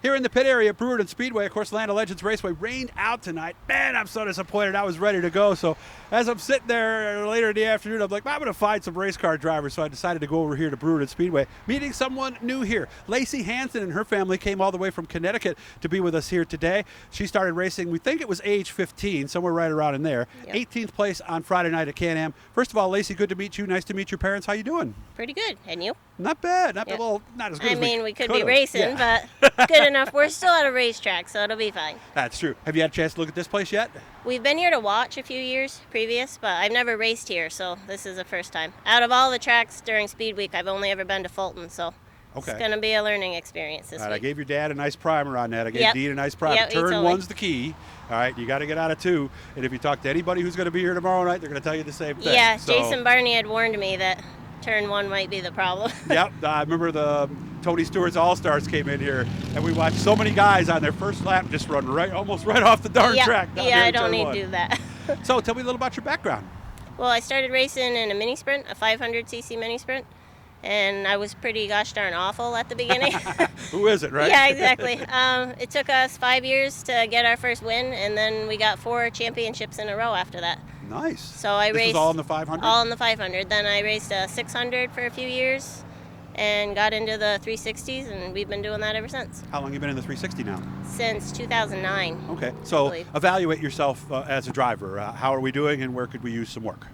Here in the pit area at Brewerton Speedway, of course, Land of Legends Raceway rained out tonight. Man, I'm so disappointed. I was ready to go. So as I'm sitting there later in the afternoon, I'm like, I'm going to find some race car drivers. So I decided to go over here to Brewerton Speedway, meeting someone new here. Lacey Hanson and her family came all the way from Connecticut to be with us here today. She started racing, we think it was age 15, somewhere right around in there. Yep. 18th place on Friday night at Can-Am. First of all, Lacey, good to meet you. Nice to meet your parents. How you doing? Pretty good. And you? Not bad. Not bad. Well, not as good as we could be racing, but good enough. We're still at a racetrack, so it'll be fine. That's true. Have you had a chance to look at this place yet? We've been here to watch a few years previous, but I've never raced here, so this is the first time. Out of all the tracks during Speedweek, I've only ever been to Fulton, so it's going to be a learning experience this week. I gave your dad a nice primer on that. I gave Dean a nice primer. Yep, Turn one's the key. All right, you got to get out of two. And if you talk to anybody who's going to be here tomorrow night, they're going to tell you the same thing. Yeah, so, Jason Barney had warned me that turn one might be the problem. Yep, I remember the Tony Stewart's All-Stars came in here, and we watched so many guys on their first lap just run almost right off the darn track. Yeah, I don't need to do that. So tell me a little about your background. Well, I started racing in a mini sprint, a 500cc mini sprint, and I was pretty gosh darn awful at the beginning. Who is it, right? Yeah, exactly. It took us 5 years to get our first win, and then we got 4 championships in a row after that. Nice. So I raced was all in the 500? All in the 500. Then I raced a 600 for a few years and got into the 360s, and we've been doing that ever since. How long have you been in the 360 now? Since 2009. Okay. So evaluate yourself as a driver. How are we doing, and where could we use some work?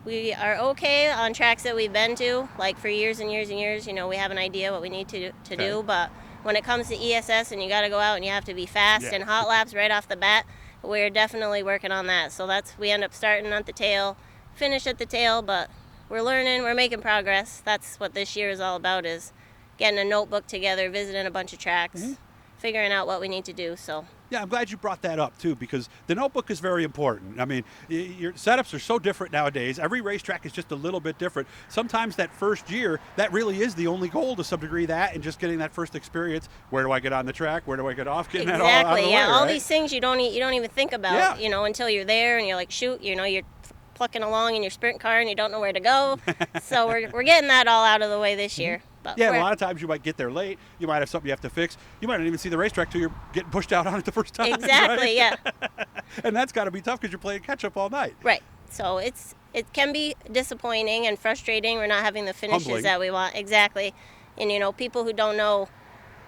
We are okay on tracks that we've been to, like for years and years and years. You know, we have an idea what we need to do, but when it comes to ESS and you got to go out and you have to be fast and hot laps right off the bat, we're definitely working on that. So we end up starting at the tail, finish at the tail, but we're learning, we're making progress. That's what this year is all about, is getting a notebook together, visiting a bunch of tracks, figuring out what we need to do. So yeah, I'm glad you brought that up too, because the notebook is very important. I mean, your setups are so different nowadays. Every racetrack is just a little bit different. Sometimes that first year, that really is the only goal to some degree, that and just getting that first experience. Where do I get on the track? Where do I get off? Getting that all out of the way, all right? these things you don't even think about, you know, until you're there and you're like, shoot, you know, you're plucking along in your sprint car and you don't know where to go. So we're getting that all out of the way this year. But yeah, a lot of times you might get there late. You might have something you have to fix. You might not even see the racetrack till you're getting pushed out on it the first time. Exactly, right? yeah. And that's got to be tough because you're playing catch-up all night. Right. So it can be disappointing and frustrating. We're not having the finishes that we want. Exactly. And, you know, people who don't know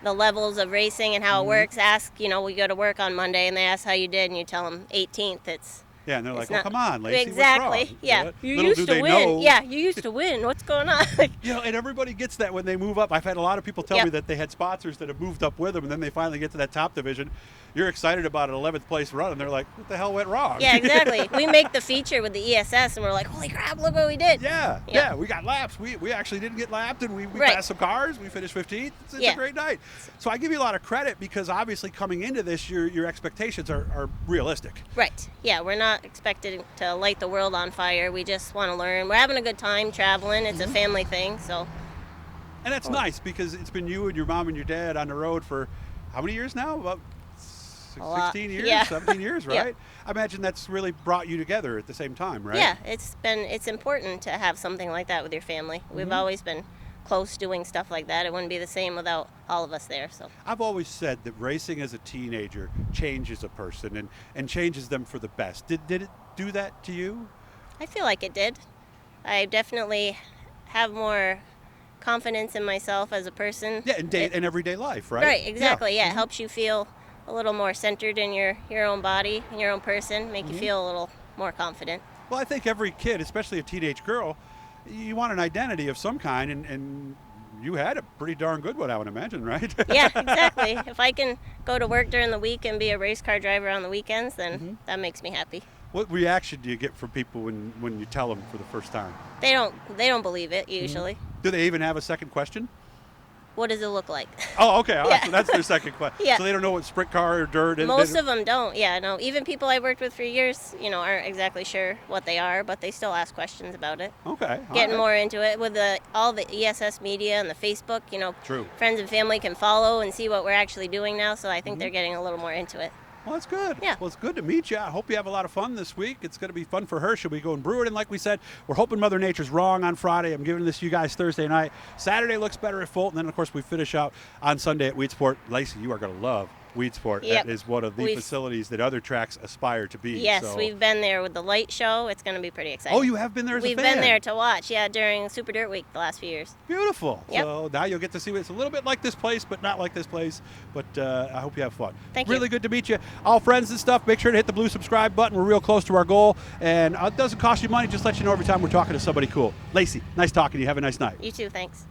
the levels of racing and how it works ask, you know, we go to work on Monday and they ask how you did and you tell them 18th. Yeah, and they're like, well, come on, Lacey, exactly. What's wrong? Yeah, you Little used to win. Know. Yeah, you used to win. What's going on? You know, and everybody gets that when they move up. I've had a lot of people tell me that they had sponsors that have moved up with them, and then they finally get to that top division. You're excited about an 11th place run, and they're like, what the hell went wrong? Yeah, exactly. We make the feature with the ESS, and we're like, holy crap, look what we did. Yeah, we got laps. We actually didn't get lapped, and we passed some cars. We finished 15th. It's a great night. So I give you a lot of credit because obviously coming into this, your expectations are realistic. Right. Yeah, we're not expected to light the world on fire. We just want to learn. We're having a good time traveling. It's a family thing, so. And that's nice because it's been you and your mom and your dad on the road for how many years now? About 16 years, 17 years, right? I imagine that's really brought you together at the same time, right? Yeah, it's important to have something like that with your family. We've always been close doing stuff like that. It wouldn't be the same without all of us there. So I've always said that racing as a teenager changes a person and changes them for the best. Did it do that to you? I feel like it did. I definitely have more confidence in myself as a person. Yeah, in everyday life, right? Right, exactly. Yeah, it helps you feel a little more centered in your own body, in your own person, make you feel a little more confident. Well, I think every kid, especially a teenage girl, you want an identity of some kind, and you had a pretty darn good one, I would imagine, right? Yeah, exactly. If I can go to work during the week and be a race car driver on the weekends, then that makes me happy. What reaction do you get from people when you tell them for the first time? They don't believe it usually. Do they even have a second question? What does it look like? Oh, okay. All right. So that's their second question. Yeah. So they don't know what sprint car or dirt is. Most of them don't. Yeah, no. Even people I worked with for years, you know, aren't exactly sure what they are, but they still ask questions about it. Okay. Getting more into it with all the ESS media and the Facebook, you know. True. Friends and family can follow and see what we're actually doing now, so I think they're getting a little more into it. Well, that's good. Yeah. Well, it's good to meet you. I hope you have a lot of fun this week. It's going to be fun for her. She'll be going brew it. And like we said, we're hoping Mother Nature's wrong on Friday. I'm giving this to you guys Thursday night. Saturday looks better at Fulton. And then, of course, we finish out on Sunday at Weedsport. Lacey, you are going to love Weedsport. Yep. That is one of the facilities that other tracks aspire to be. Yes, so. we've been there with the light show. It's going to be pretty exciting. Oh, you have been there as We've a fan? been there to watch, during Super Dirt Week the last few years. Beautiful. Yep. So now you'll get to see it. It's a little bit like this place, but not like this place. But I hope you have fun. Thank you. Really good to meet you. All friends and stuff, make sure to hit the blue subscribe button. We're real close to our goal. And it doesn't cost you money. Just let you know every time we're talking to somebody cool. Lacey, nice talking to you. Have a nice night. You too, thanks.